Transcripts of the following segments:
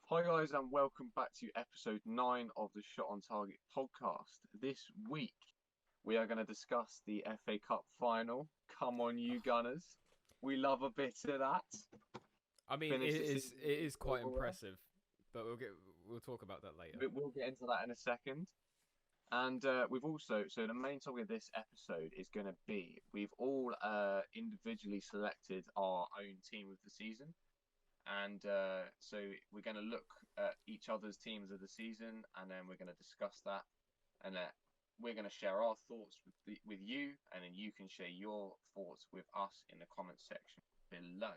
Hi guys, and welcome back to episode 9 of the Shot on Target podcast. This week we are going to discuss the FA Cup final. Come on, you Gunners. We love a bit of that. I mean, Finish the it season is quite silverware. impressive, but we'll talk about that later. We'll get into that in a second. And we've also, so the main topic of this episode is going to be we've all individually selected our own team of the season. And so we're going to look at each other's teams of the season, and then we're going to discuss that, and we're going to share our thoughts with you, and then you can share your thoughts with us in the comment section below.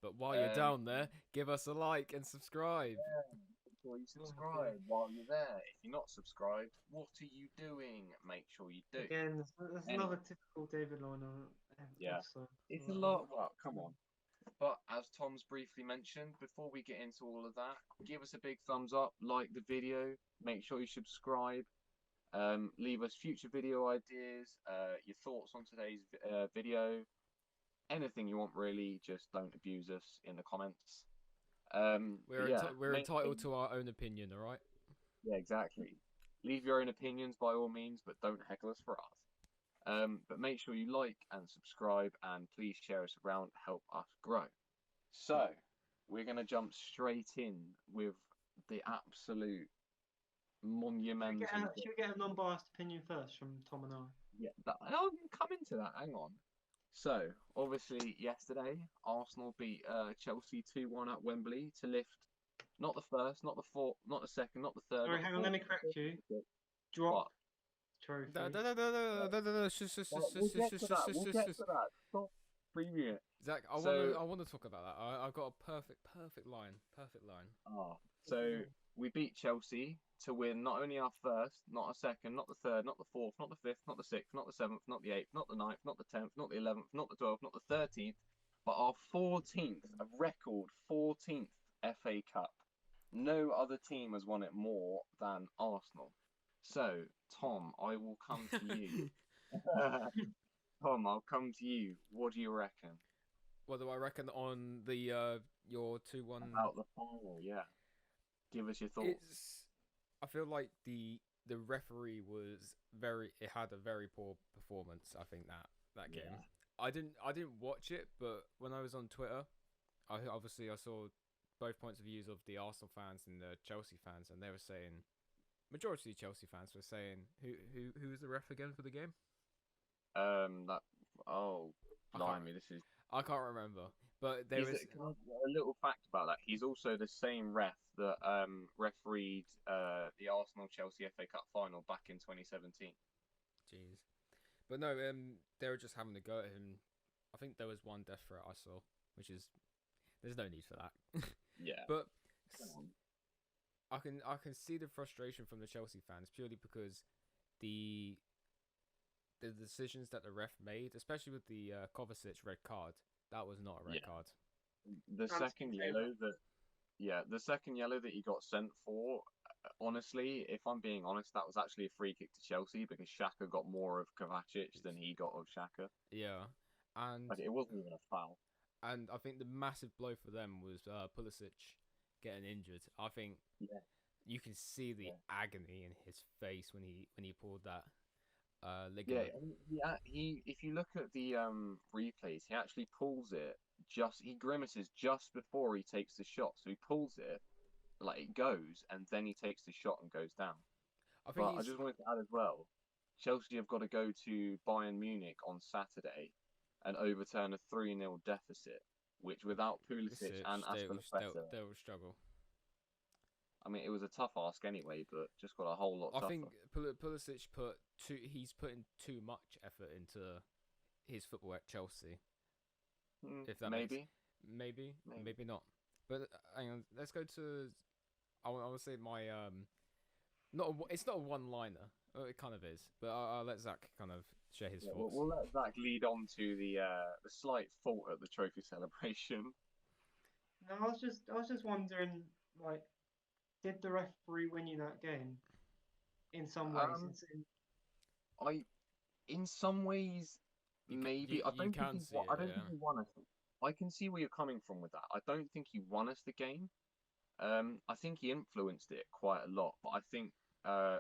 But while you're down there, give us a like and subscribe. Yeah, make sure you subscribe while you're there. If you're not subscribed, what are you doing? Make sure you do. Again, that's Anyway. another typical David line. Yeah. episode. It's a lot. Well, come on. But as Tom's briefly mentioned, before we get into all of that, give us a big thumbs up, like the video, make sure you subscribe, leave us future video ideas, your thoughts on today's video, anything you want really, just don't abuse us in the comments. We're entitled to our own opinion, all right? Yeah, exactly. Leave your own opinions by all means, but don't heckle us for ours. But make sure you like and subscribe, and please share us around to help us grow. So, we're going to jump straight in with the absolute monumental... Should we get a non-biased opinion first from Tom and I? Yeah, I'll come into that, hang on. So, obviously, yesterday, Arsenal beat Chelsea 2-1 at Wembley to lift not the first, not the fourth, not the second, not the third. Sorry, hang on, let me correct you. Drop What? trophy. We'll get to that. Stop previewing it. Zach, I want to talk about that. I've got a perfect line. So we beat Chelsea to win not only our first, not a second, not the third, not the fourth, not the fifth, not the sixth, not the seventh, not the eighth, not the ninth, not the 10th, not the 11th, not the 12th, not the 13th, but our 14th, a record 14th FA Cup. No other team has won it more than Arsenal. So, Tom, I will come to you. Tom, I'll come to you. What do you reckon? What do I reckon on the your 2-1 about the final? Yeah, give us your thoughts. I feel like the referee it had a very poor performance. I think that game. Yeah. I didn't watch it, but when I was on Twitter, I saw both points of views of the Arsenal fans and the Chelsea fans, and they were saying, majority of Chelsea fans were saying, who was the ref again for the game? Blimey, this is... I can't remember, but there was a little fact about that. He's also the same ref that refereed the Arsenal-Chelsea FA Cup final back in 2017. Jeez, but no, they were just having a go at him. I think there was one death threat I saw, which is there's no need for that. Yeah, but I can see the frustration from the Chelsea fans purely because the decisions that the ref made, especially with the Kovacic red card, that was not a red card. The second yellow that he got sent for, honestly, if I'm being honest, that was actually a free kick to Chelsea because Xhaka got more of Kovacic than he got of Xhaka. Yeah, and it wasn't even a foul. And I think the massive blow for them was Pulisic getting injured. I think you can see the agony in his face when he pulled that ligament. Yeah, if you look at the replays, he actually pulls it he grimaces just before he takes the shot. So he pulls it, like it goes, and then he takes the shot and goes down. I just wanted to add as well, Chelsea have got to go to Bayern Munich on Saturday and overturn a 3-0 deficit, which without Pulisic and Aspilicueta, they will struggle. I mean, it was a tough ask anyway, but just got a whole lot tougher. I think Pulisic he's putting too much effort into his football at Chelsea. If that maybe not. But hang on, let's go to. I would say my it's not a one-liner. It kind of is, but I'll let Zach kind of share his thoughts. We'll let Zach lead on to the slight fault at the trophy celebration. No, I was just wondering, like, did the referee win you that game? In some ways, in some ways, maybe. I don't think he won us. I can see where you're coming from with that. I don't think he won us the game. I think he influenced it quite a lot, but I think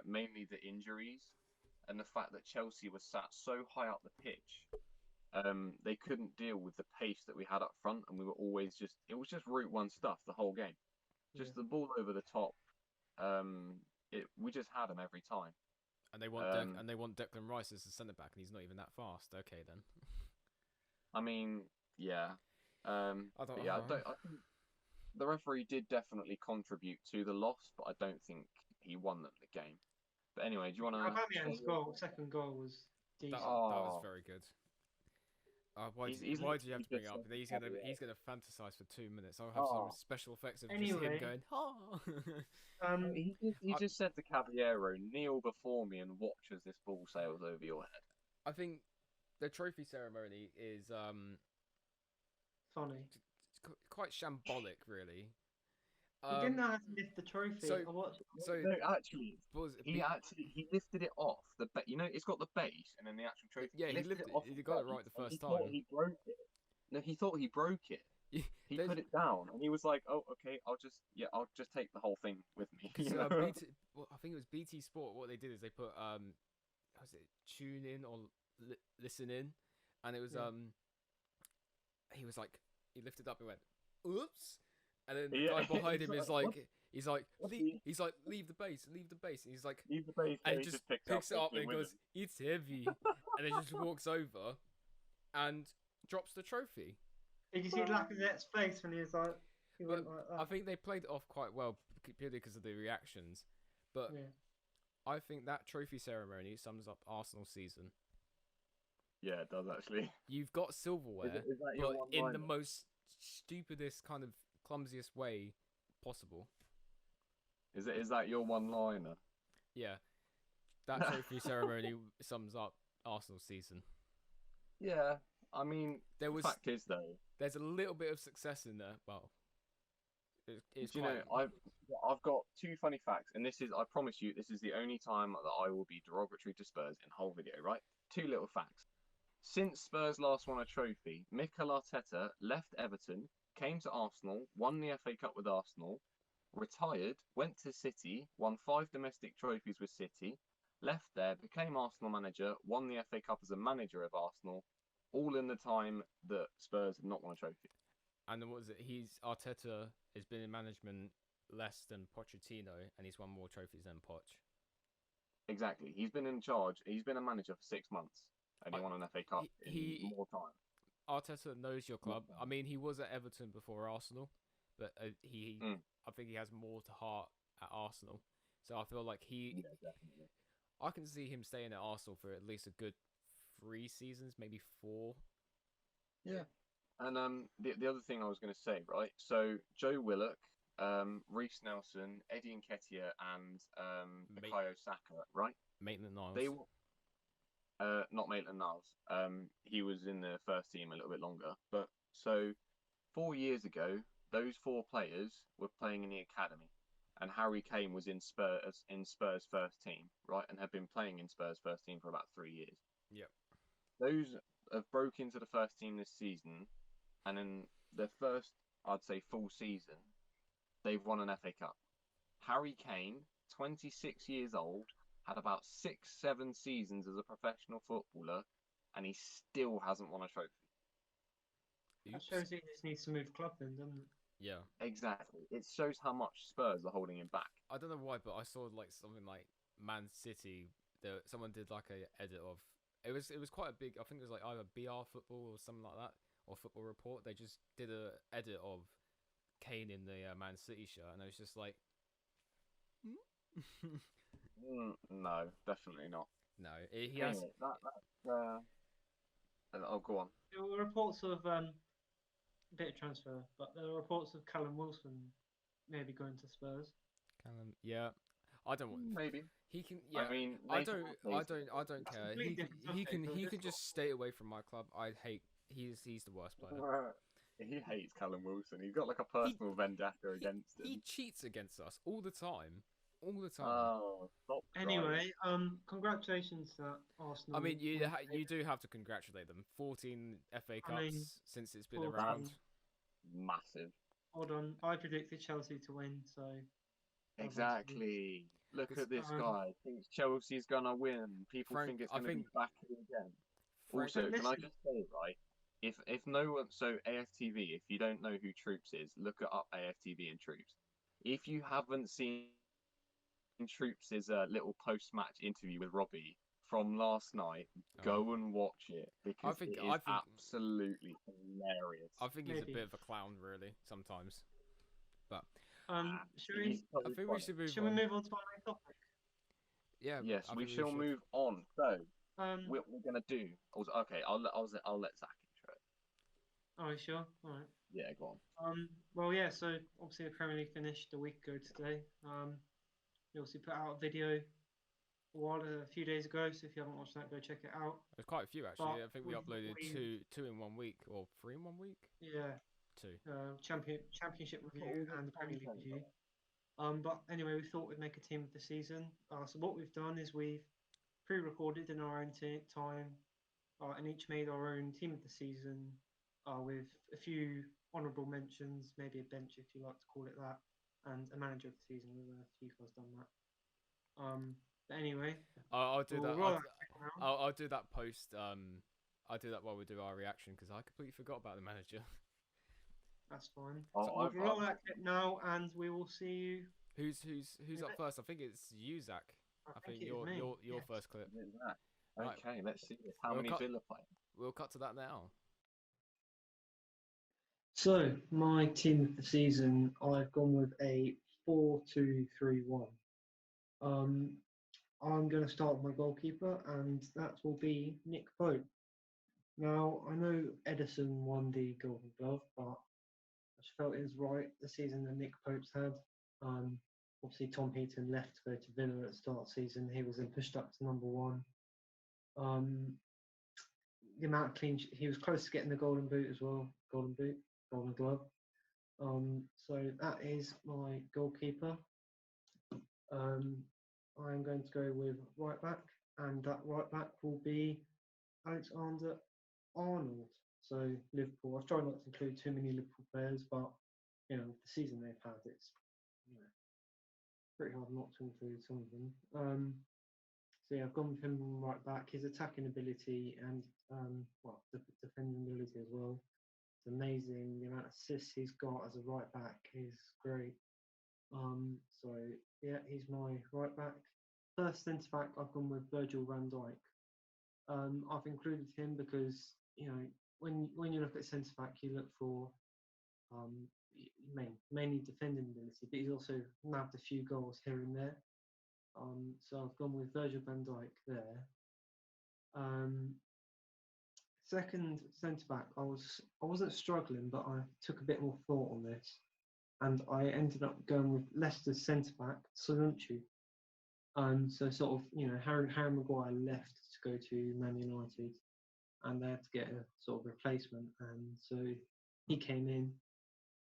mainly the injuries and the fact that Chelsea was sat so high up the pitch, they couldn't deal with the pace that we had up front, and we were always it was just Route One stuff the whole game, just the ball over the top. We just had him every time. And they want Declan Rice as the centre back, and he's not even that fast. Okay, then. I mean, yeah. I think the referee did definitely contribute to the loss, but I don't think he won them the game. But anyway, do you want to? Aubameyang's second goal was decent. That was very good. Why did you have to bring it up? He's gonna fantasize for 2 minutes. I'll have some special effects of just him going. Oh. He just said to Caballero, "Kneel before me and watch as this ball sails over your head." I think the trophy ceremony is funny. It's quite shambolic, really. He didn't know how to lift the trophy. No, actually, he lifted it off it's got the base and then the actual trophy. Yeah, he lifted it off. He got it right the first time. He broke it. No, he thought he broke it. He put it down and he was like, "Oh, okay, I'll just take the whole thing with me." I think it was BT Sport. What they did is they put was it tune in or listen in, and it was he was like, he lifted up and went, "Oops." And then the guy behind him is like, he's like, leave the base. And he's like, leave the base. And he just picks it up and goes, "It's heavy," and then just walks over and drops the trophy. Did you see Lacazette's face when he was like? Went like that? I think they played it off quite well purely because of the reactions. But I think that trophy ceremony sums up Arsenal's season. Yeah, it does actually. You've got silverware, but in the most stupidest kind of clumsiest way possible. Is that your one-liner? Yeah, that trophy ceremony sums up Arsenal's season. Yeah, I mean, the fact is though, there's a little bit of success in there. Well, I've got two funny facts, and I promise you, this is the only time that I will be derogatory to Spurs in the whole video. Right? Two little facts. Since Spurs last won a trophy, Mikel Arteta left Everton, came to Arsenal, won the FA Cup with Arsenal, retired, went to City, won 5 domestic trophies with City, left there, became Arsenal manager, won the FA Cup as a manager of Arsenal, all in the time that Spurs had not won a trophy. And what was it? Arteta has been in management less than Pochettino, and he's won more trophies than Poch. Exactly. He's been in charge. He's been a manager for 6 months, and he won an FA Cup in more time. Arteta knows your club. I mean, he was at Everton before Arsenal, but I think he has more to heart at Arsenal. So I feel like I can see him staying at Arsenal for at least a good 3 seasons, maybe 4. Yeah. And the other thing I was going to say, right? So Joe Willock, Reece Nelson, Eddie Nketiah, and Bukayo Saka, right? Maitland-Niles. Not Maitland-Niles. He was in the first team a little bit longer. But so 4 years ago, those 4 players were playing in the academy, and Harry Kane was in Spurs first team, right? And had been playing in Spurs first team for about 3 years. Yep. Those have broke into the first team this season, and in their first, I'd say, full season, they've won an FA Cup. Harry Kane, 26 years old, had about 6-7 seasons as a professional footballer, and he still hasn't won a trophy. That shows he just needs to move club then, doesn't it? Yeah. Exactly. It shows how much Spurs are holding him back. I don't know why, but I saw like something like Man City. Someone did like a edit of it was quite a big. I think it was like either BR Football or something like that, or Football Report. They just did a edit of Kane in the Man City shirt, and I was just like, no, definitely not. No, he has. Oh, go on. There were reports of a bit of transfer, but there were reports of Callum Wilson maybe going to Spurs. Callum, yeah, I don't want. Maybe he can. Yeah, I mean, I don't care. He can just stay away from my club. I hate. He's the worst player. He hates Callum Wilson. He's got like a personal vendetta against him. He cheats against us all the time. All the time. Oh, stop anyway, congratulations to Arsenal. I mean, you do have to congratulate them. 14 FA Cups since it's been around. Massive. hold on. I predicted Chelsea to win, so Exactly. Look at this guy. Thinks Chelsea's gonna win. People Frank, think it's I gonna be think back again. Frank. Also, can I listen, just say, right? If no one, so AFTV, if you don't know who Troops is, look it up AFTV and Troops. If you haven't seen Troops' little post-match interview with Robbie from last night, go and watch it because it is absolutely hilarious. I think he's a maybe. bit of a clown, really, sometimes. But He's so I think we funny. should move should we on. move on to our main topic? Yeah, Yes, I we think we shall should. move on. So, Um, what we're gonna do? Okay, I'll let Zach intro it. oh, sure. All right. Yeah, go on. Well, yeah. So obviously the Premier League finished a week ago today. We obviously put out a video a few days ago. So if you haven't watched that, go check it out. There's quite a few actually. But I think we uploaded two in 1 week or three in 1 week. Yeah. Two. Championship Put review all the and the Premier League content review. up. But anyway, we thought we'd make a team of the season. So what we've done is we've pre-recorded in our own time, and each made our own team of the season, with a few honourable mentions, maybe a bench if you like to call it that, and a manager of the season. With a few guys done that. But anyway, I'll do we'll that. roll that I'll do that post. I'll do that while we do our reaction because I completely forgot about the manager. That's fine. Oh, So we'll roll that clip now, and we will see you. Who's up first? I think it's you, Zach. I think your Yes. first clip. Okay, let's see this. How many Villa players? We'll cut to that now. So my team of the season, I've gone with a 4-2-3-1. I'm going to start with my goalkeeper, and that will be Nick Pope. Now I know Edison won the Golden Glove, but I just felt it was right the season that Nick Pope's had. Obviously Tom Heaton left to go to Villa at the start of the season. He was then pushed up to number one. The amount of he was close to getting the Golden Boot as well. Golden Glove. So that is my goalkeeper. I'm going to go with right back, and that right back will be Alexander Arnold. So Liverpool. I've tried not to include too many Liverpool players, but the season they've had, it's pretty hard not to include some of them. So yeah, I've gone with him right back. His attacking ability and defending ability as well. It's amazing. The amount of assists he's got as a right back is great. So yeah, he's my right back. First centre back, I've gone with Virgil van Dijk. I've included him because when you look at centre back, you look for mainly defending ability, but he's also nabbed a few goals here and there. So I've gone with Virgil van Dijk there. Second centre back, I wasn't struggling, but I took a bit more thought on this, and I ended up going with Leicester's centre back, Soyuncu. So sort of, Harry Maguire left to go to Man United, and they had to get a sort of replacement, and so he came in,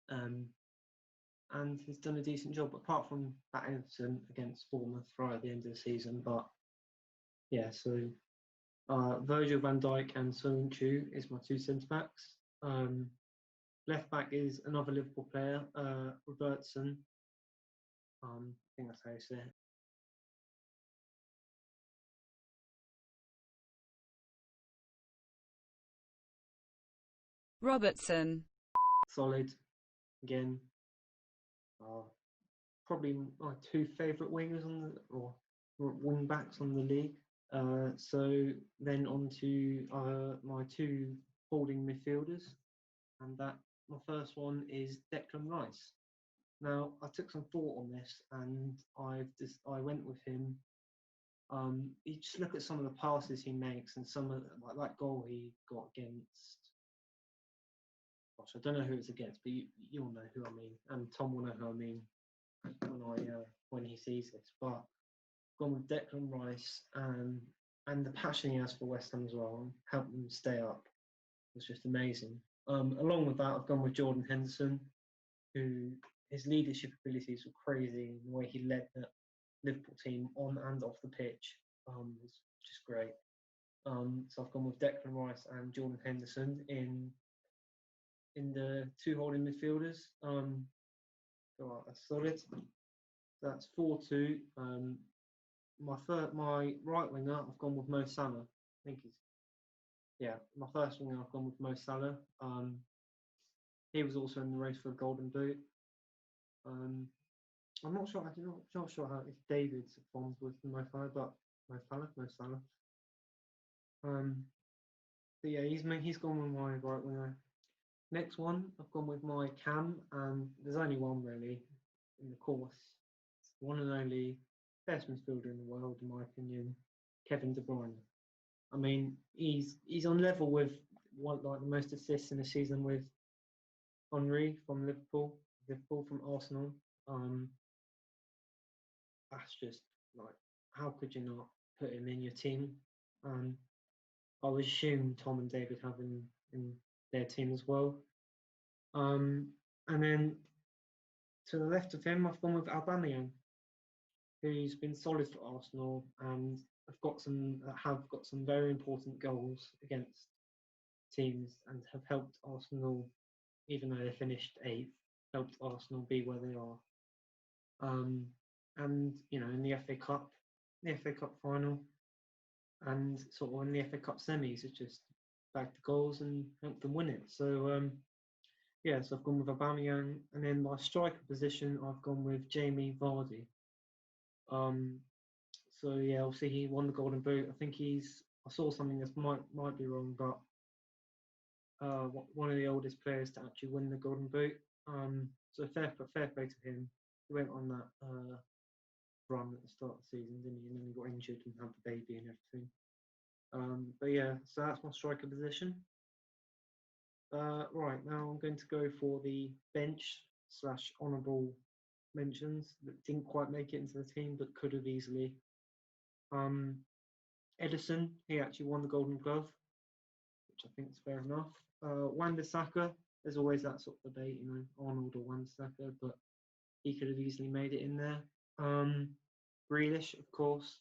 and he's done a decent job, apart from that incident against Bournemouth right at the end of the season. But yeah, so Virgil van Dijk and Soyuncu is my two centre backs. Left back is another Liverpool player, Robertson. I think that's how you say it. Robertson. Solid, again. Probably my two favourite wingers or wing backs on the league. So then on to my two holding midfielders, and my first one is Declan Rice. Now I took some thought on this, and I went with him. You just look at some of the passes he makes, and some of like that goal he got against. Gosh, I don't know who it's against, but you'll know who I mean, and Tom will know who I mean when he sees this. But gone with Declan Rice, and the passion he has for West Ham as well, helped them stay up. It's just amazing. Along with that, I've gone with Jordan Henderson, who his leadership abilities were crazy. The way he led the Liverpool team on and off the pitch was just great. So I've gone with Declan Rice and Jordan Henderson in in the two holding midfielders. That's solid. That's 4-2. My right winger, I've gone with Mo Salah. I think my first winger, I've gone with Mo Salah. He was also in the race for a Golden Boot. I'm not sure. I'm not sure how if David's bonds with Mo Salah, but Mo Salah. But yeah, he's gone with my right winger. Next one, I've gone with my cam, and there's only one really in the course. It's the one and only best midfielder in the world, in my opinion, Kevin De Bruyne. I mean, he's on level with the most assists in a season with Henry from Liverpool from Arsenal. That's just like, how could you not put him in your team? I would assume Tom and David have him in their team as well. And then to the left of him, I've gone with Aubameyang, who's been solid for Arsenal and have got some very important goals against teams and have helped Arsenal, even though they finished 8th, helped Arsenal be where they are. And in the FA Cup final, and sort of in the FA Cup semis, it just bagged the goals and helped them win it. So so I've gone with Aubameyang, and then my striker position, I've gone with Jamie Vardy. So yeah, obviously he won the Golden Boot. I think I saw something that might be wrong, but one of the oldest players to actually win the Golden Boot. So fair play to him. He went on that run at the start of the season, didn't he? And then he got injured and had the baby and everything. But yeah, so that's my striker position. Right, now I'm going to go for the bench / honourable mentions that didn't quite make it into the team but could have easily. Edison, he actually won the Golden Glove, which I think is fair enough. Wan-Bissaka, there's always that sort of debate, Arnold or Wan-Bissaka, but he could have easily made it in there. Grealish, of course.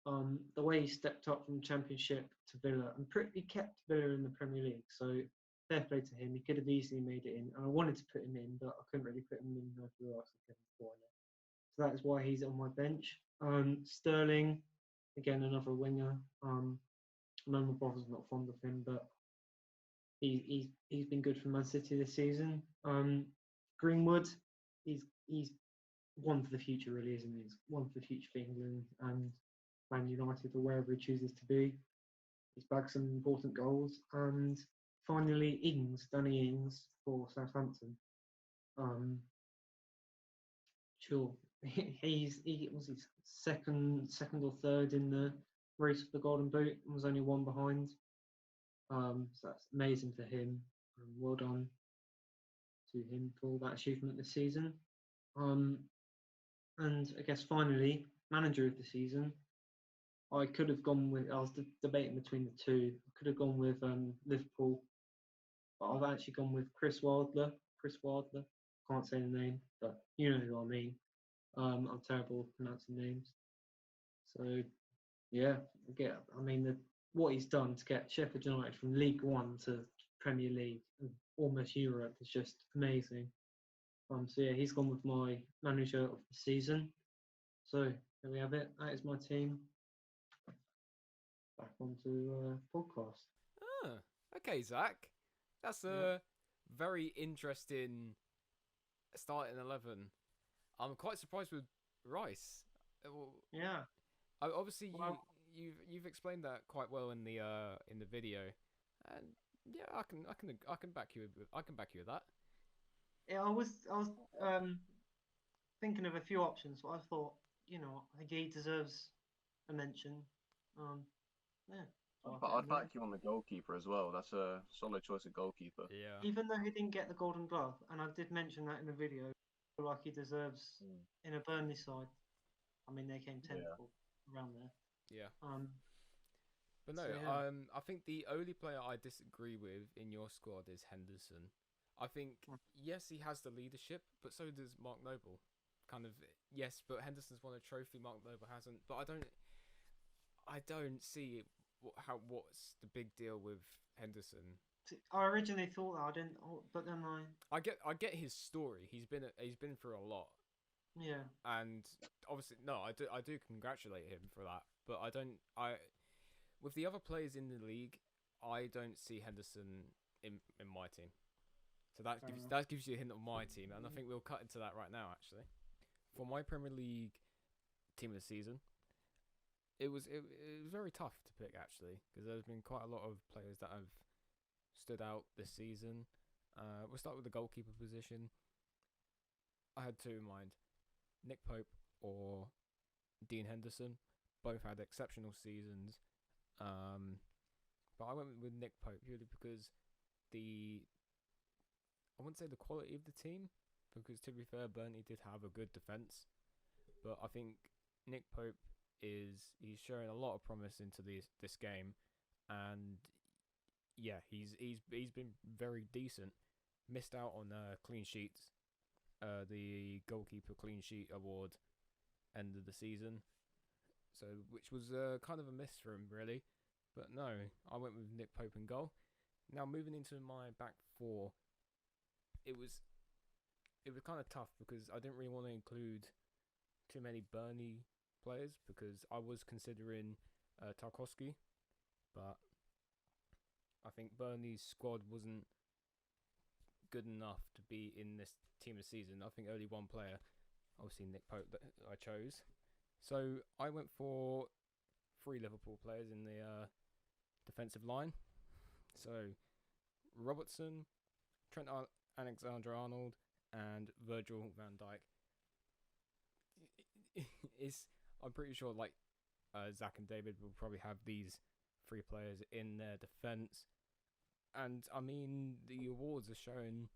The way he stepped up from Championship to Villa and pretty kept Villa in the Premier League, so fair play to him. He could have easily made it in, and I wanted to put him in, but I couldn't really put him in for the likes of Kevin De Bruyne. So that is why he's on my bench. Sterling, again, another winger. I know my brother's not fond of him, but he's been good for Man City this season. Greenwood, he's one for the future, really, isn't he? He's one for the future for England and Man United or wherever he chooses to be. He's bagged some important goals. And finally, Danny Ings for Southampton. Sure, he was his second or third in the race for the Golden Boot and was only one behind. So that's amazing for him. Well done to him for that achievement this season. And I guess finally, manager of the season. I could have gone with. I was debating between the two. I could have gone with Liverpool, but I've actually gone with Chris Wilder. Can't say the name, but you know who I mean. I'm terrible at pronouncing names. So yeah, what he's done to get Sheffield United from League One to Premier League and almost Europe is just amazing. So yeah, he's gone with my manager of the season. So there we have it. That is my team. Back onto podcast. Okay, Zach. That's a very interesting starting 11. I'm quite surprised with Rice. Yeah. Obviously, you've explained that quite well in the video, and yeah, I can back you. I can back you with that. Yeah, I was thinking of a few options, but I thought, I think he deserves a mention. But I'd back you on the goalkeeper as well. That's a solid choice of goalkeeper. Yeah. Even though he didn't get the Golden Glove, and I did mention that in the video, I feel like he deserves in a Burnley side. I mean, they came 10th around there. Yeah. But no, so, yeah. I think the only player I disagree with in your squad is Henderson. I think yes, he has the leadership, but so does Mark Noble. Yes, but Henderson's won a trophy, Mark Noble hasn't. But I don't see what's the big deal with Henderson. I originally thought that I didn't, but then I get his story. He's been through a lot. Yeah. And obviously, no, I do congratulate him for that. But with the other players in the league, I don't see Henderson in my team. So that gives you a hint of my team, and I think we'll cut into that right now. Actually, for my Premier League team of the season, it was very tough to pick actually, because there's been quite a lot of players that have stood out this season. We'll start with the goalkeeper position. I had two in mind: Nick Pope or Dean Henderson. Both had exceptional seasons. But I went with Nick Pope purely because I wouldn't say the quality of the team, because to be fair, Burnley did have a good defence, but I think Nick Pope he's showing a lot of promise into this game, and yeah, he's been very decent. Missed out on clean sheets, the goalkeeper clean sheet award, end of the season, so which was kind of a miss for him really. But no, I went with Nick Pope in goal. Now moving into my back four, it was kind of tough because I didn't really want to include too many Burnley players, because I was considering Tarkowski, but I think Burnley's squad wasn't good enough to be in this team of season. I think only one player, obviously Nick Pope, that I chose. So I went for 3 Liverpool players in the defensive line. So Robertson, Trent Alexander-Arnold, and Virgil van Dijk. I'm pretty sure Zach and David will probably have these 3 players in their defence, and I mean the awards are showing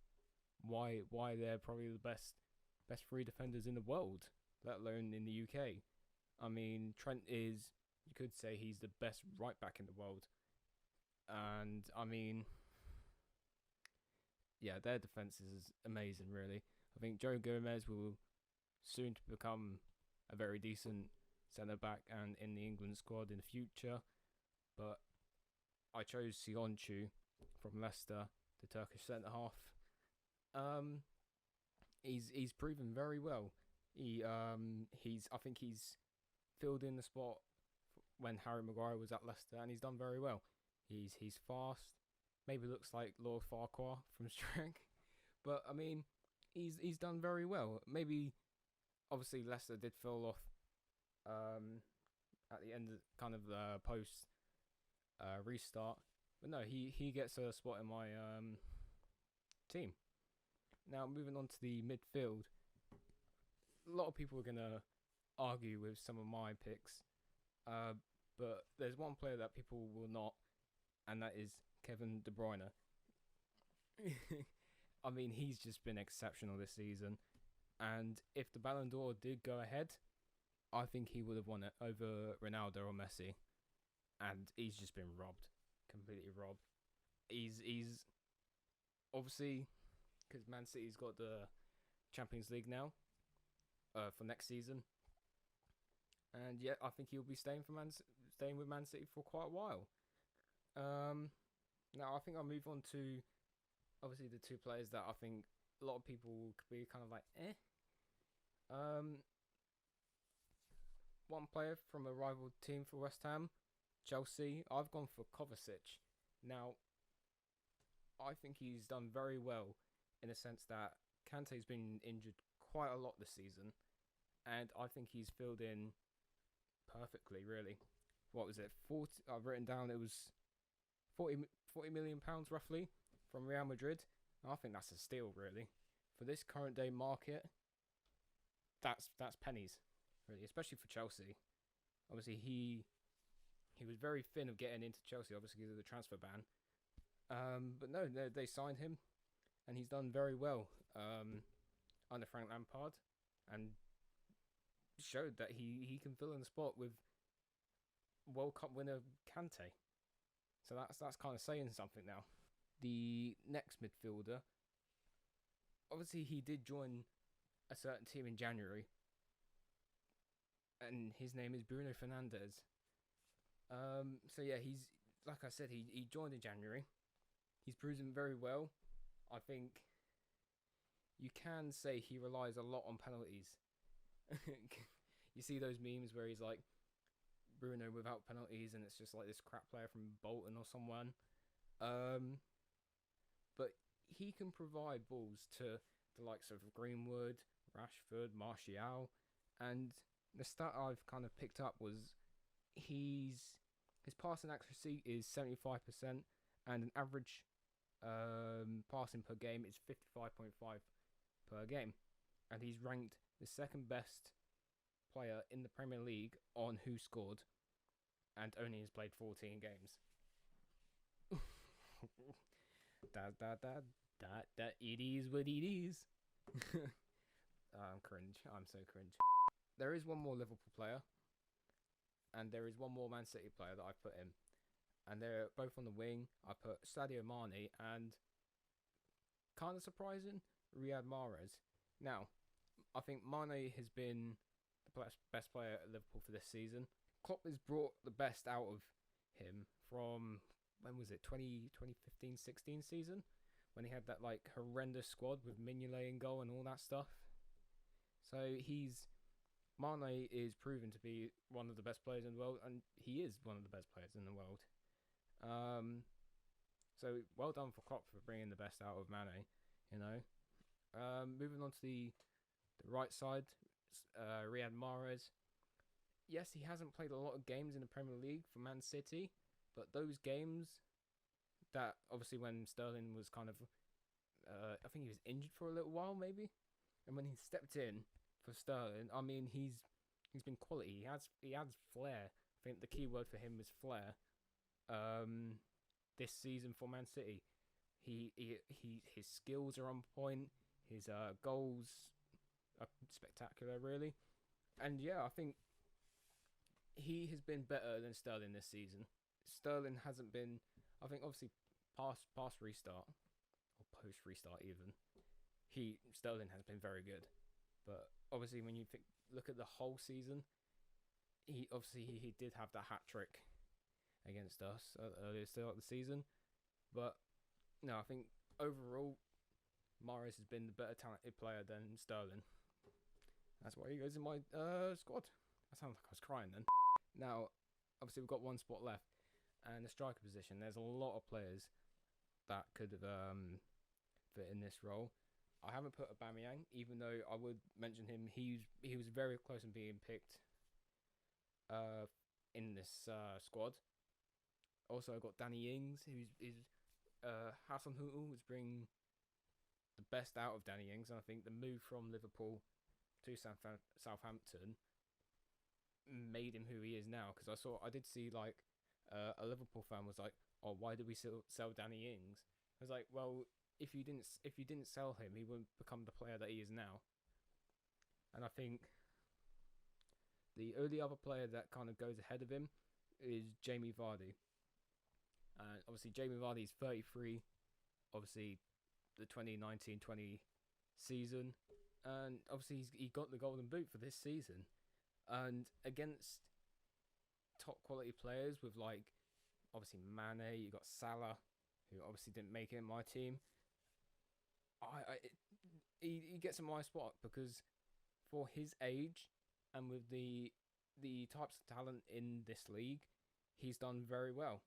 why they're probably the best 3 defenders in the world, let alone in the UK. I mean, Trent is, you could say he's the best right back in the world, and I mean, yeah, their defence is amazing really. I think Joe Gomez will soon to become a very decent centre back and in the England squad in the future, but I chose Sionchu from Leicester, the Turkish centre half. He's proven very well. I think he's filled in the spot when Harry Maguire was at Leicester, and he's done very well. He's fast, maybe looks like Lord Farquhar from Shrek, but I mean, he's done very well. Maybe, obviously, Leicester did fall off at the end of kind of the post restart, but no, he gets a spot in my team. Now moving on to the midfield, a lot of people are gonna argue with some of my picks, but there's one player that people will not, and that is Kevin De Bruyne. I mean, he's just been exceptional this season, and if the Ballon d'Or did go ahead, I think he would have won it over Ronaldo or Messi, and he's just been robbed, completely robbed. He's obviously, because Man City's got the Champions League now for next season, and yeah, I think he'll be staying with Man City for quite a while. Now I think I'll move on to obviously the 2 players that I think a lot of people could be kind of like one player from a rival team for West Ham, Chelsea. I've gone for Kovacic. Now I think he's done very well in the sense that Kante's been injured quite a lot this season, and I think he's filled in perfectly, really. What was it? 40? I've written down it was 40 million pounds roughly from Real Madrid. And I think that's a steal, really, for this current day market. That's pennies, really, especially for Chelsea. Obviously, he was very thin of getting into Chelsea, obviously because of the transfer ban. But no, they signed him, and he's done very well under Frank Lampard, and showed that he can fill in the spot with World Cup winner Kante. So that's kind of saying something now. The next midfielder, obviously he did join a certain team in January, and his name is Bruno Fernandes. So yeah, he's, like I said, he joined in January. he's proven very well. I think you can say he relies a lot on penalties. You see those memes where he's like Bruno without penalties, and it's just like this crap player from Bolton or someone. But he can provide balls to the likes of Greenwood, Rashford, Martial, and the stat I've kind of picked up was his passing accuracy is 75%, and an average passing per game is 55.5 per game, and he's ranked the second best player in the Premier League on who scored, and only has played 14 games. That it is what it is. I'm cringe. I'm so cringe. There is one more Liverpool player, and there is one more Man City player that I've put in, and they're both on the wing. I put Sadio Mane and, kind of surprising, Riyad Mahrez. Now, I think Mane has been the best player at Liverpool for this season. Klopp has brought the best out of him from, when was it, 2015-16 season? When he had that like horrendous squad with Mignolet in goal and all that stuff. So Mane is proven to be one of the best players in the world, and he is one of the best players in the world. So well done for Klopp for bringing the best out of Mane, you know. Moving on to the right side, Riyad Mahrez. Yes, he hasn't played a lot of games in the Premier League for Man City, but those games that, obviously when Sterling was kind of, I think he was injured for a little while maybe, and when he stepped in for Sterling, I mean he's been quality. He adds flair. I think the key word for him is flair. This season for Man City, his skills are on point. His goals are spectacular, really, and yeah, I think he has been better than Sterling this season. Sterling hasn't been. I think obviously past restart or post restart even, Sterling has been very good, but obviously when you look at the whole season, he did have that hat trick against us earlier start of the season, but no, I think overall Mahrez has been the better talented player than Sterling. That's why he goes in my squad. I sound like I was crying then. Now, obviously we've got one spot left, and the striker position. There's a lot of players that could have fit in this role. I haven't put Aubameyang, even though I would mention him. He was very close in being picked in this squad. Also, I've got Danny Ings, who's Hassan Hutel is bringing the best out of Danny Ings, and I think the move from Liverpool to Southampton made him who he is now. Because I did see like a Liverpool fan was like, "Oh, why did we sell Danny Ings?" I was like, "Well, if you didn't sell him, he wouldn't become the player that he is now." And I think the only other player that kind of goes ahead of him is Jamie Vardy. And obviously Jamie Vardy is 33. Obviously, the 2019-20 season, and obviously he got the Golden Boot for this season. And against top quality players with like obviously Mane, you got Salah, who obviously didn't make it in my team. He gets in my spot because for his age and with the types of talent in this league, he's done very well.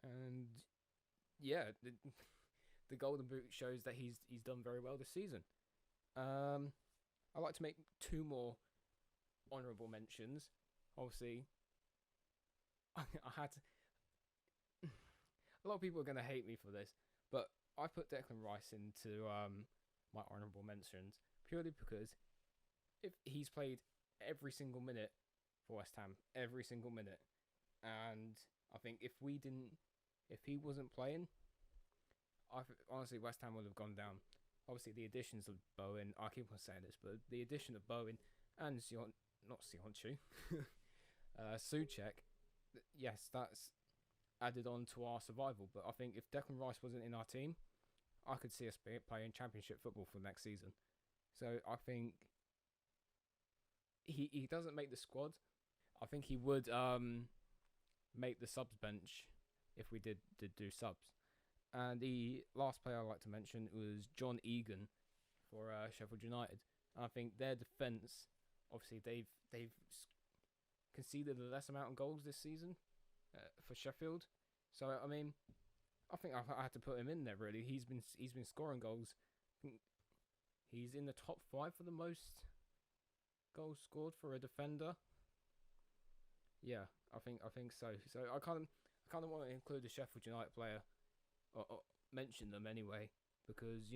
And yeah, the Golden Boot shows that he's done very well this season. I'd like to make two more honourable mentions. Obviously, I had to, a lot of people are going to hate me for this, but I put Declan Rice into my honourable mentions purely because if he's played every single minute for West Ham, every single minute, and I think if he wasn't playing, honestly West Ham would have gone down. Obviously the additions of Bowen, I keep on saying this, but the addition of Bowen and Souček, yes, that's added on to our survival. But I think if Declan Rice wasn't in our team, I could see us playing Championship football for next season. So I think he doesn't make the squad. I think he would make the subs bench if we did do subs. And the last player I'd like to mention was John Egan for Sheffield United. And I think their defence, obviously, they've conceded a less amount of goals this season for Sheffield. So I mean, I think I had to put him in there. Really, he's been scoring goals. I think he's in the top 5 for the most goals scored for a defender. Yeah, I think so. So I kind of want to include the Sheffield United player, or mention them anyway, because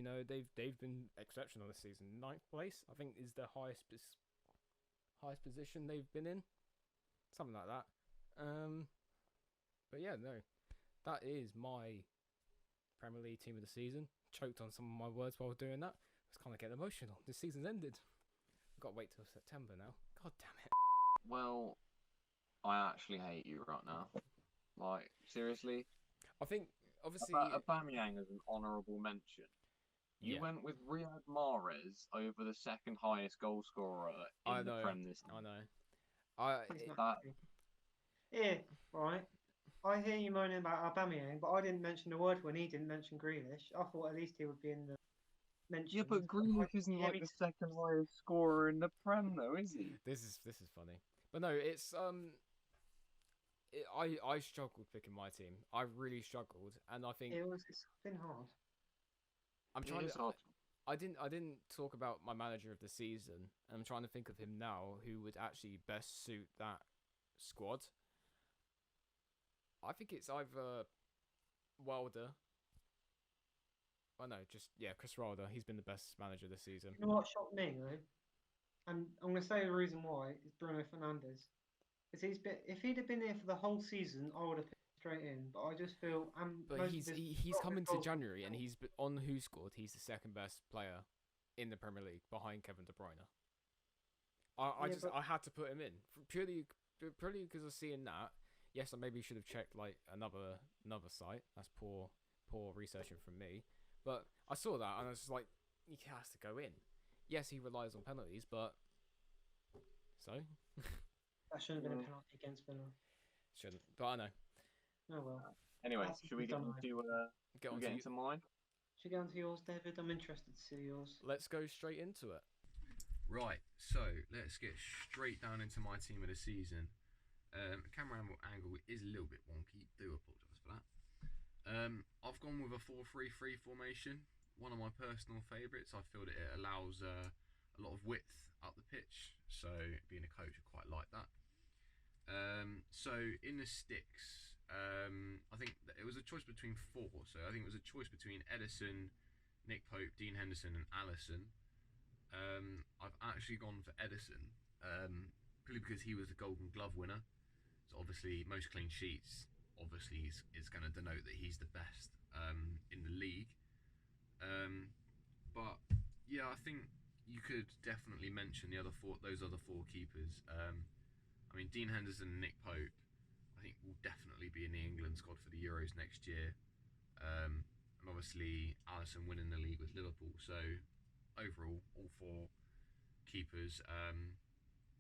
they've been exceptional this season. 9th place, I think, is the highest position they've been in, something like that. But yeah, no, that is my Premier League team of the season. Choked on some of my words while doing that. I was kind of getting emotional. The season's ended. I've got to wait till September now. God damn it. Well, I actually hate you right now. Like, seriously? I think, obviously... Aubameyang as an honourable mention. You went with Riyad Mahrez over the second highest goal scorer in the Prem this season. I know. Yeah, right. I hear you moaning about Aubameyang, but I didn't mention the word when he didn't mention Grealish. I thought at least he would be in the mention. Yeah, but Grealish isn't like the second highest scorer in the Prem, though, is he? This is funny, but no, it's I struggled picking my team. I really struggled, and I think it's been hard. I'm trying to. I didn't talk about my manager of the season, and I'm trying to think of him now who would actually best suit that squad. I think it's either Wilder. Oh no, Chris Wilder. He's been the best manager this season. You know what shocked me though, and I'm going to say the reason why is Bruno Fernandes. Because if he'd have been here for the whole season, I would have picked straight in. But I just feel, but he's come into January and he's on Who Scored. He's the second best player in the Premier League behind Kevin De Bruyne. I had to put him in purely because of seeing that. Yes, I maybe should have checked like another site. That's poor researching from me. But I saw that and I was just like, he has to go in. Yes, he relies on penalties, but so that shouldn't have been a penalty against Villa. Shouldn't, but I know. Oh well. Anyway, should we get into mine? Should we get onto yours, David? I'm interested to see yours. Let's go straight into it. Right, so let's get straight down into my team of the season. Camera angle is a little bit wonky. Do apologise for that. I've gone with a 4-3-3 formation. One of my personal favourites. I feel that it allows a lot of width up the pitch. So being a coach, I quite like that. So in the sticks, I think that it was a choice between 4. So I think it was a choice between Edison, Nick Pope, Dean Henderson, and Alisson. I've actually gone for Edison, purely because he was the Golden Glove winner. So obviously, most clean sheets, obviously, is going to denote that he's the best in the league. But yeah, I think you could definitely mention those other 4 keepers. I mean, Dean Henderson and Nick Pope, I think will definitely be in the England squad for the Euros next year. And obviously, Alisson winning the league with Liverpool. So overall, all 4 keepers,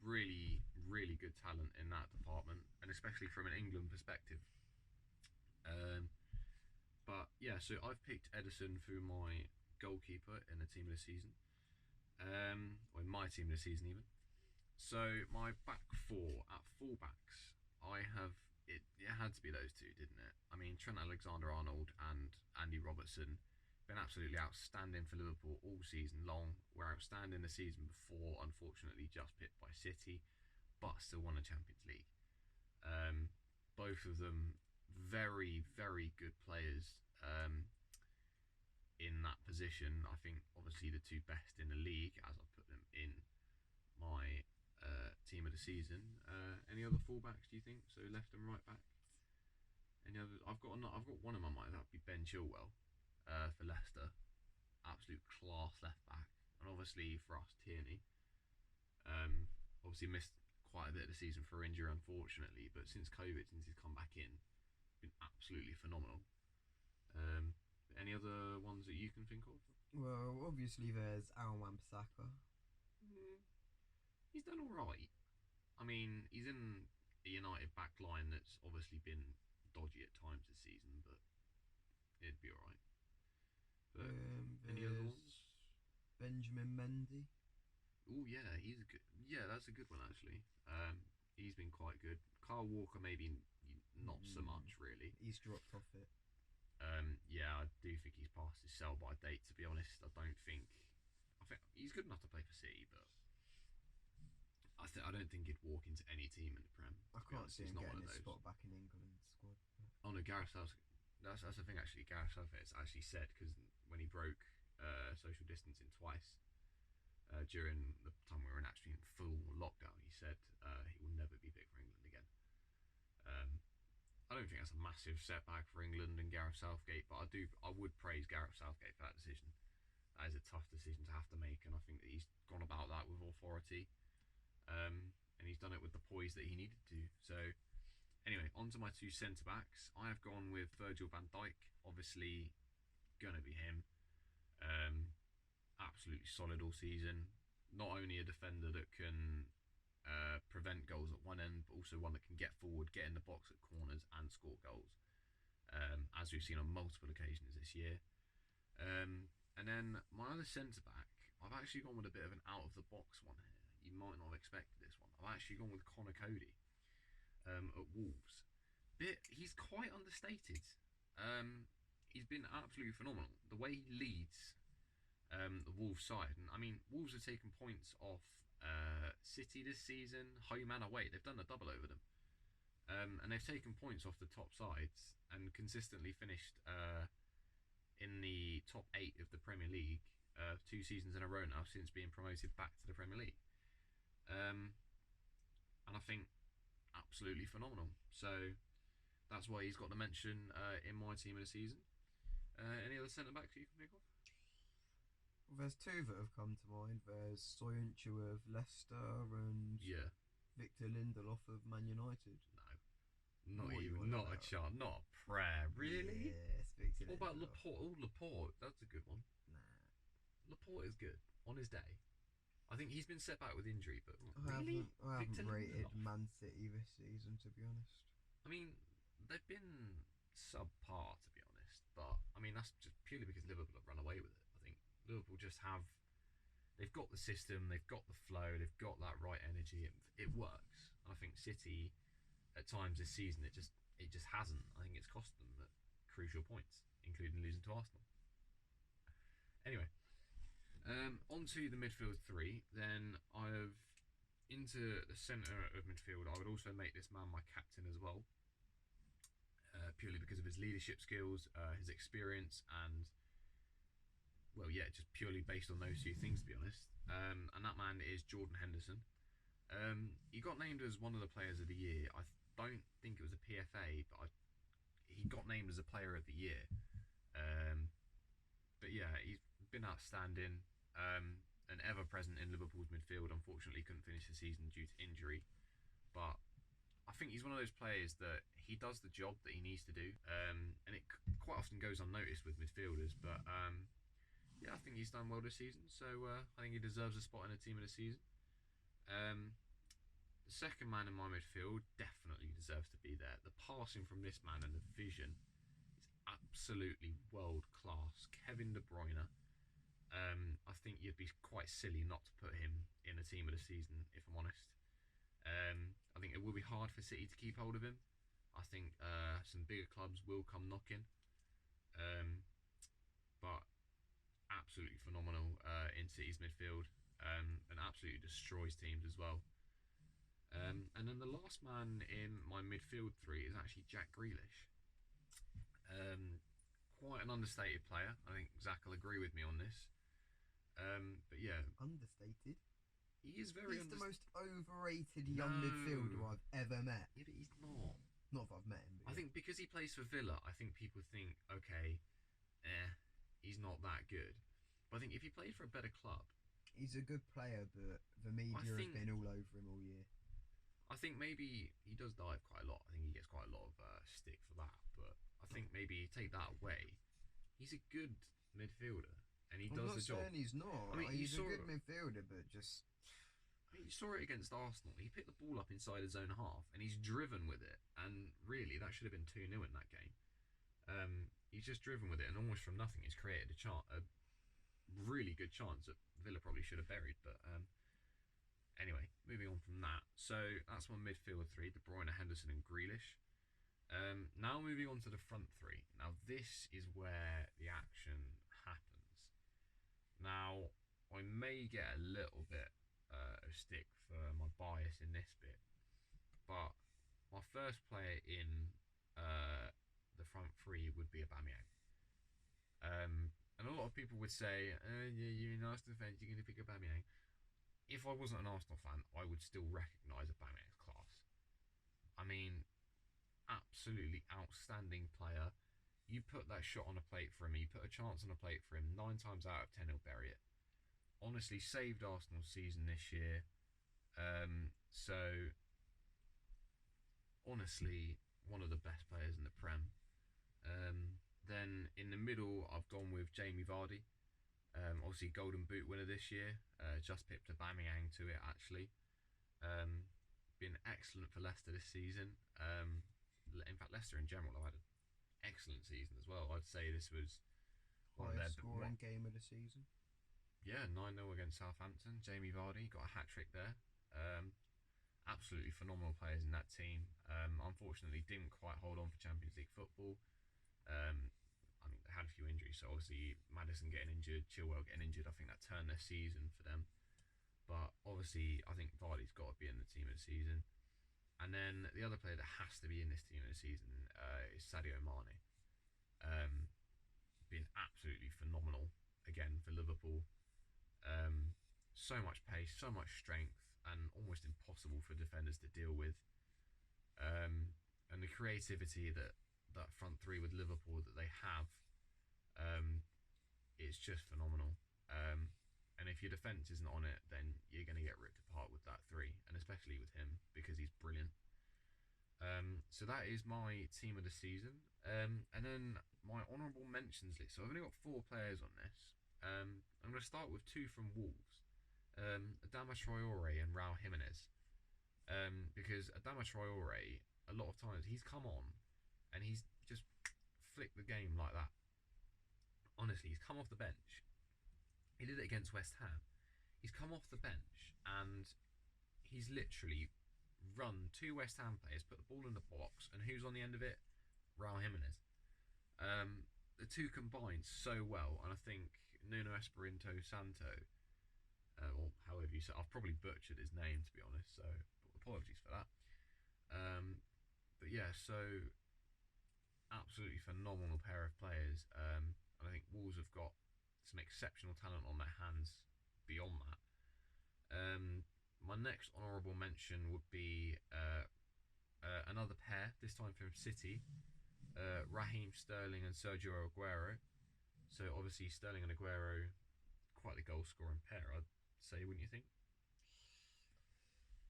really, really good talent in that department, and especially from an England perspective. But yeah, so I've picked Edison for my goalkeeper in the team of the season, or in my team of the season even. So my back 4 at fullbacks, it had to be those 2, didn't it? I mean, Trent Alexander-Arnold and Andy Robertson been absolutely outstanding for Liverpool all season long. Were outstanding the season before, unfortunately just pipped by City, but still won the Champions League. Both of them very, very good players in that position. I think obviously the 2 best in the league, as I put them in my team of the season. Any other fullbacks, do you think? So left and right back. Any other? I've got one in my mind. That would be Ben Chilwell for Leicester. Absolute class left back, and obviously for us, Tierney. Obviously missed quite a bit of the season for injury, unfortunately, but since COVID, since he's come back in, been absolutely phenomenal. Any other ones that you can think of? Well, obviously there's Aaron Wan-Bissaka. He's done all right. I mean, he's in a United back line that's obviously been dodgy at times this season, but it'd be alright. But any other ones? Benjamin Mendy. Oh yeah, he's a good. Yeah, that's a good one actually. He's been quite good. Kyle Walker maybe not so much really. He's dropped off it. Yeah, I do think he's past his sell-by date. To be honest, I think he's good enough to play for City, but I don't think he'd walk into any team in the Prem. I can't see him getting his spot back in England squad. Oh no, Gareth Southgate. That's the thing actually. Gareth Southgate's actually said, because when he broke social distancing twice during the time we were actually in full lockdown, he said he will never be big for England again. I don't think that's a massive setback for England and Gareth Southgate, but I would praise Gareth Southgate for that decision. That is a tough decision to have to make, and I think that he's gone about that with authority, and he's done it with the poise that he needed to. So anyway, on to my two centre-backs. I have gone with Virgil van Dijk, obviously going to be him. Absolutely solid all season. Not only a defender that can prevent goals at one end, but also one that can get forward, get in the box at corners and score goals, as we've seen on multiple occasions this year. And then my other centre-back, I've actually gone with a bit of an out-of-the-box one here. You might not have expected this one. I've actually gone with Connor Cody at Wolves. He's quite understated. He's been absolutely phenomenal. The way he leads the Wolves side, and I mean, Wolves have taken points off City this season, home and away. They've done a double over them, and they've taken points off the top sides and consistently finished in the top 8 of the Premier League 2 seasons in a row now since being promoted back to the Premier League. And I think absolutely phenomenal. So that's why he's got the mention in my team of the season. Any other centre backs you can pick off? Well, there's two that have come to mind. There's Soyuncu of Leicester and Victor Lindelof of Man United. No, not a chance, not a prayer, really? Yes, Victor What about Lindelof. Laporte? Oh, Laporte, that's a good one. Nah. Laporte is good on his day. I think he's been set back with injury, but I really? haven't rated Lindelof? Man City this season, to be honest. I mean, they've been subpar, to be honest. But, I mean, that's just purely because Liverpool have run away with it. I think Liverpool just have... They've got the system, they've got the flow, they've got that right energy. It works. And I think City, at times this season, it just hasn't. I think it's cost them at crucial points, including losing to Arsenal. Anyway, on to the midfield three. Then into the centre of midfield, I would also make this man my captain as well, purely because of his leadership skills, his experience, and just purely based on those two things, to be honest. And that man is Jordan Henderson. He got named as one of the players of the year. I don't think it was a PFA, but he got named as a player of the year. But yeah, he's been outstanding and ever present in Liverpool's midfield. Unfortunately, couldn't finish the season due to injury. But I think he's one of those players that he does the job that he needs to do, and it quite often goes unnoticed with midfielders. But I think he's done well this season. So I think he deserves a spot in the team of the season. The second man in my midfield definitely deserves to be there. The passing from this man and the vision is absolutely world class. Kevin De Bruyne. I think you'd be quite silly not to put him in the team of the season, if I'm honest. I think it will be hard for City to keep hold of him. I think some bigger clubs will come knocking. But absolutely phenomenal in City's midfield, and absolutely destroys teams as well. And then the last man in my midfield three is actually Jack Grealish. Quite an understated player. I think Zach will agree with me on this. But yeah, Understated? he is very. He's the most overrated young midfielder I've ever met. Yeah, but he's not. Not if I've met him. I think because he plays for Villa, I think people think, okay, he's not that good. But I think if he played for a better club, he's a good player, but the media has been all over him all year. I think maybe he does dive quite a lot. I think he gets quite a lot of stick for that. But I think maybe take that away, he's a good midfielder, and he does the job. I'm not saying he's not. I mean, he's a good midfielder, but just... I mean, you saw it against Arsenal. He picked the ball up inside his own half, and he's driven with it. And really, that should have been 2-0 in that game. He's just driven with it, and almost from nothing, he's created a really good chance that Villa probably should have buried. But anyway, moving on from that. So that's my midfield three: De Bruyne, Henderson, and Grealish. Now moving on to the front three. Now this is where the action happens. Now I may get a little bit of stick for my bias in this bit, but my first player in the front three would be Aubameyang. And a lot of people would say, yeah, you're an Arsenal fan, you're going to pick Aubameyang. If I wasn't an Arsenal fan, I would still recognise Aubameyang's class. I mean, absolutely outstanding player. You put that shot on a plate for him, you put a chance on a plate for him, 9 times out of 10 he'll bury it. Honestly, saved Arsenal's season this year. So, honestly, one of the best players in the Prem. Then in the middle, I've gone with Jamie Vardy. Obviously, Golden Boot winner this year. Just pipped Aubameyang to it, actually. Been excellent for Leicester this season. In fact, Leicester in general have had an excellent season as well. I'd say this was highest scoring game of the season. Yeah, 9-0 against Southampton. Jamie Vardy got a hat-trick there. Absolutely phenomenal players in that team. Unfortunately, didn't quite hold on for Champions League football. I mean, they had a few injuries, so obviously Maddison getting injured, Chilwell getting injured, I think that turned their season for them. But obviously, I think Vardy's got to be in the team of the season. And then the other player that has to be in this team of the season is Sadio Mane. Been absolutely phenomenal again for Liverpool. So much pace, so much strength, and almost impossible for defenders to deal with. And the creativity that front three with Liverpool that they have, it's just phenomenal. And if your defence isn't on it, then you're going to get ripped apart with that three, and especially with him because he's brilliant. So that is my team of the season. And then my honourable mentions list. So I've only got 4 players on this. I'm going to start with 2 from Wolves, Adama Traore and Raul Jimenez. Because Adama Traore, a lot of times he's come on and he's just flicked the game like that. Honestly, he's come off the bench. He did it against West Ham. He's come off the bench and he's literally run 2 West Ham players, put the ball in the box, and who's on the end of it? Raul Jimenez. The two combined so well, and I think Nuno Espirito Santo, or however you say, I've probably butchered his name to be honest, so apologies for that. But yeah, so absolutely phenomenal pair of players. And I think Wolves have got some exceptional talent on their hands beyond that. My next honourable mention would be another pair, this time from City, Raheem Sterling and Sergio Aguero. So obviously Sterling and Aguero, quite the goal-scoring pair, I'd say, wouldn't you think?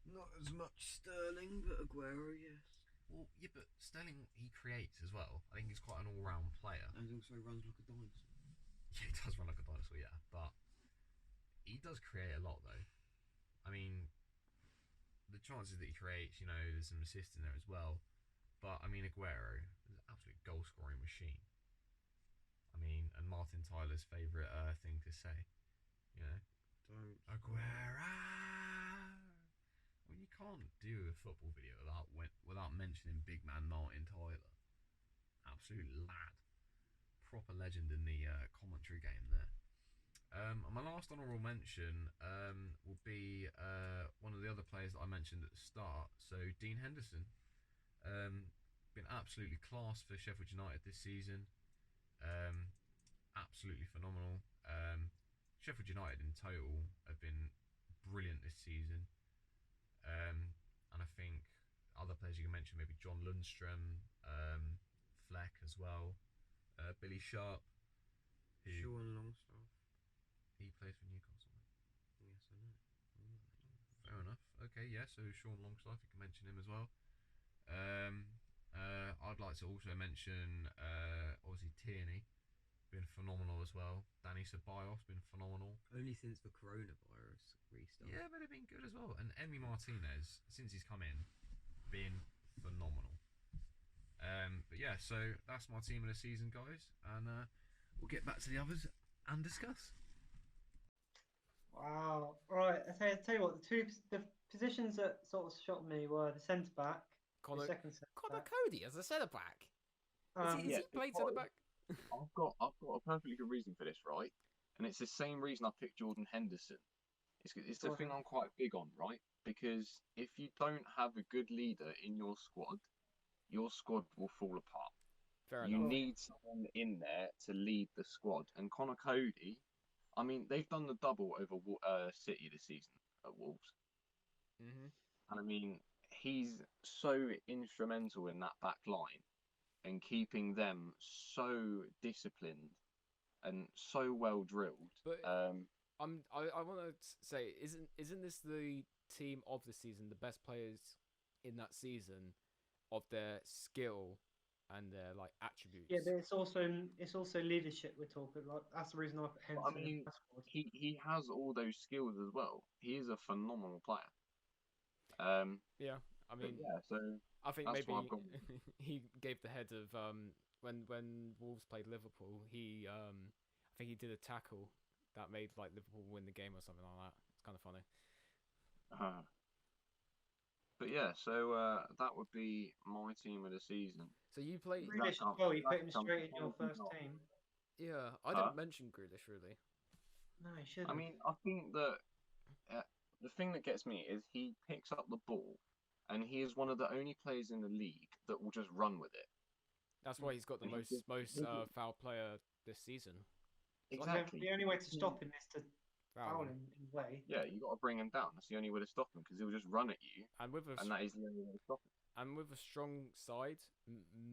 Not as much Sterling, but Aguero, yes. Well, yeah, but Sterling, he creates as well. I think he's quite an all-round player. And also runs like a dinosaur. Yeah, he does run like a dinosaur, yeah. But he does create a lot, though. I mean, the chances that he creates, you know, there's some assists in there as well. But, I mean, Aguero is an absolute goal-scoring machine. I mean, and Martin Tyler's favourite thing to say, you know. Don't. Aguero! Well, you can't do a football video without mentioning big man Martin Tyler. Absolute lad. Proper legend in the commentary game there. My last honourable mention will be one of the other players that I mentioned at the start. So Dean Henderson, been absolutely class for Sheffield United this season. Absolutely phenomenal. Sheffield United in total have been brilliant this season. And I think other players you can mention, maybe John Lundstrom, Fleck as well, Billy Sharp. Sean Longstaff. He plays for Newcastle. Yes, I know. Fair enough. Okay, yeah, so Sean Longstaff, you can mention him as well. I'd like to also mention, obviously, Tierney. Been phenomenal as well. Danny Ceballos been phenomenal. Only since the coronavirus restart. Yeah, but they've been good as well. And Emi Martinez, since he's come in, been phenomenal. But yeah, so that's my team of the season, guys, and we'll get back to the others and discuss. Wow. Right. I tell you what. The positions that sort of shocked me were the centre back, the second centre Connor back. Cody as a centre back. Is he played centre back? I've got a perfectly good reason for this, right? And it's the same reason I picked Jordan Henderson. It's the thing I'm quite big on, right? Because if you don't have a good leader in your squad will fall apart. Fair you enough. need someone in there to lead the squad. And Connor Cody, I mean, they've done the double over City this season at Wolves. Mm-hmm. And I mean, he's so instrumental in that back line and keeping them so disciplined and so well drilled. But I want to say, isn't this the team of the season? The best players in that season of their skill and their like attributes. Yeah, but it's also leadership we're talking. Like that's the reason I put Henderson. I mean, he has all those skills as well. He is a phenomenal player. Yeah, I mean, yeah, so I think maybe he gave the head of when Wolves played Liverpool. I think he did a tackle that made like Liverpool win the game or something like that. It's kind of funny. But yeah, so that would be my team of the season. So you played Grealish as well. You put him straight in your first team. Yeah, I didn't mention Grealish really. No, you shouldn't. I mean, I think that the thing that gets me is he picks up the ball, and he is one of the only players in the league that will just run with it. That's why he's got the most foul player this season. Exactly. The only way to stop him is to foul him in a way. Yeah, you got to bring him down. That's the only way to stop him because he'll just run at you, and that is the only way to stop him. And with a strong side,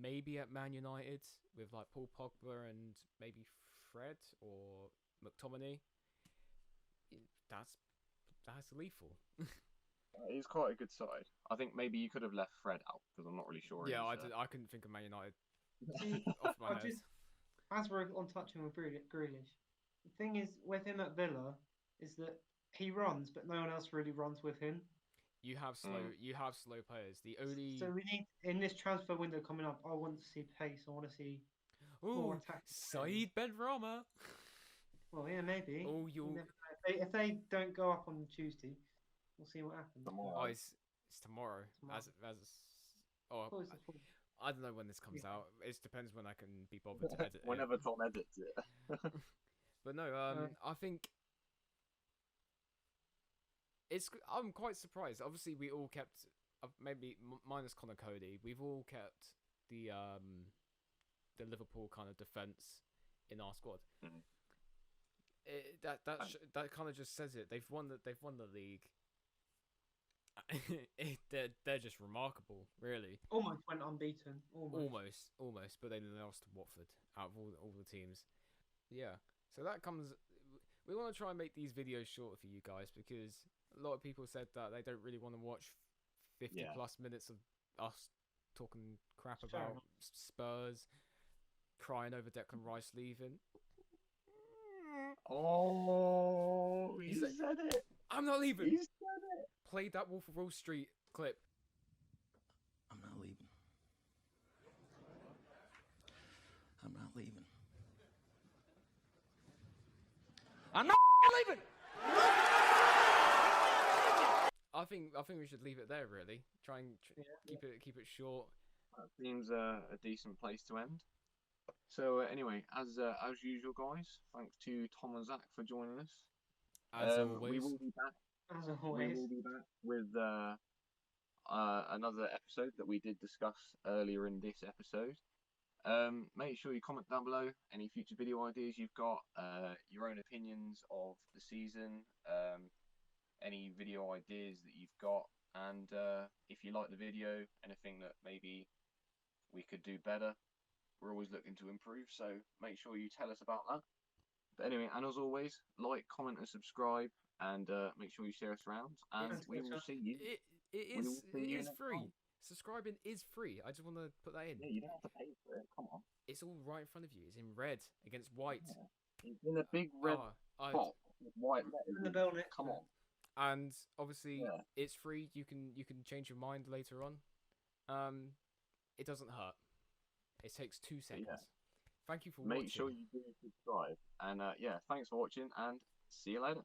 maybe at Man United with like Paul Pogba and maybe Fred or McTominay, that's lethal. He's quite a good side. I think maybe you could have left Fred out because I'm not really sure. Yeah, I couldn't think of Man United off my head. As we're on touching with Grealish, the thing is with him at Villa is that he runs, but no one else really runs with him. You have slow players. So we need in this transfer window coming up. I want to see pace. I want to see more attack. Saeed Benrahma. Well, yeah, maybe. Oh, if they don't go up on Tuesday, we'll see what happens. Oh, it's tomorrow. I don't know when this comes out. It depends when I can be bothered to edit. Whenever Tom edits it. But no, I think I'm quite surprised. Obviously, we all kept maybe minus Connor Cody. We've all kept the Liverpool kind of defense in our squad. Mm-hmm. That kind of just says it. They've won the league. They're just remarkable, really. Almost went unbeaten. Almost, but they lost to Watford out of all the teams. Yeah, so that comes. We want to try and make these videos shorter for you guys because a lot of people said that they don't really want to watch 50 plus minutes of us talking crap about Spurs, crying over Declan Rice leaving. Oh, he said it. I'm not leaving. He said it. Played that Wolf of Wall Street clip. I'm not leaving. I'm not leaving. I'm not leaving. I think we should leave it there. Really, try and keep it short. That seems a decent place to end. So anyway, as usual, guys, thanks to Tom and Zach for joining us. As always, we will be back. As always, we will be back with another episode that we did discuss earlier in this episode. Make sure you comment down below any future video ideas you've got, your own opinions of the season, any video ideas that you've got, and if you like the video, anything that maybe we could do better. We're always looking to improve, so make sure you tell us about that. But anyway, and as always, like, comment, and subscribe, and make sure you share us around. And we will see you. It is free. Subscribing is free. I just want to put that in. Yeah, you don't have to pay for it. Come on. It's all right in front of you. It's in red against white. Yeah. It's in a big red box with white letters. Come on. And obviously, it's free. You can change your mind later on. It doesn't hurt. It takes 2 seconds. Yeah. Thank you for watching. Make sure you do subscribe. And yeah, thanks for watching and see you later.